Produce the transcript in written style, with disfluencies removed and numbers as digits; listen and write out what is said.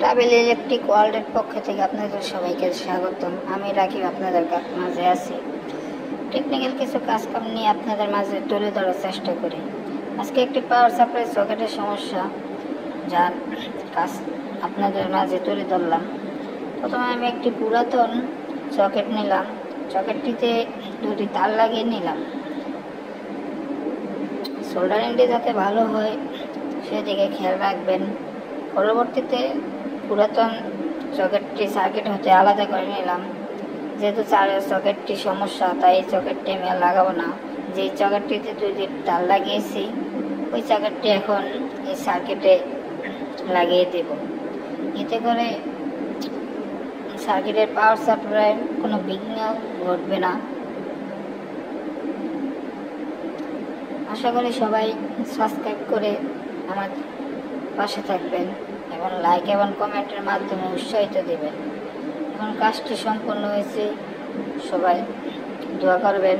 Travel electric ওয়ার্ল্ডের পক্ষ থেকে আপনাদের সবাইকে স্বাগতম। আমি রাকিব আপনাদের মাঝে আছি। টেকনিক্যাল কিছু কাজকাম নিয়ে আপনাদের মাঝে তুলে ধরার চেষ্টা করি। আজকে একটি পাওয়ার সাপ্লাই সকেটের সমস্যা যার কাজ আপনাদের মাঝে তুলে ধরলাম। প্রথমে আমি একটি পুরাতন সকেট নিলাম, সকেটটিতে দুটি তার লাগিয়ে নিলাম। সোল্ডারিংটি যাতে ভালো হয় সেদিকে খেয়াল রাখবেন। পরবর্তীতে পুরাতন সকেটটি সার্কিট হতে আলাদা করে নিলাম। যেহেতু সকেটটি সমস্যা তাই এই সকেটটি আমি আর লাগাবো না। যেই সকেটটিতে দুটি তার লাগিয়েছি ওই সকেটটি এখন এই সার্কিটে লাগিয়ে দেব। এতে করে সার্কিটের পাওয়ার সাপ্লাই কোনো বিঘ্ন ঘটবে না। আশা করি সবাই সাবস্ক্রাইব করে আমার পাশে থাকবেন এবং লাইক এবং কমেন্টের মাধ্যমে উৎসাহিত দেবেন। এখন কাজটি সম্পূর্ণ হয়েছে, সবাই দোয়া করবেন।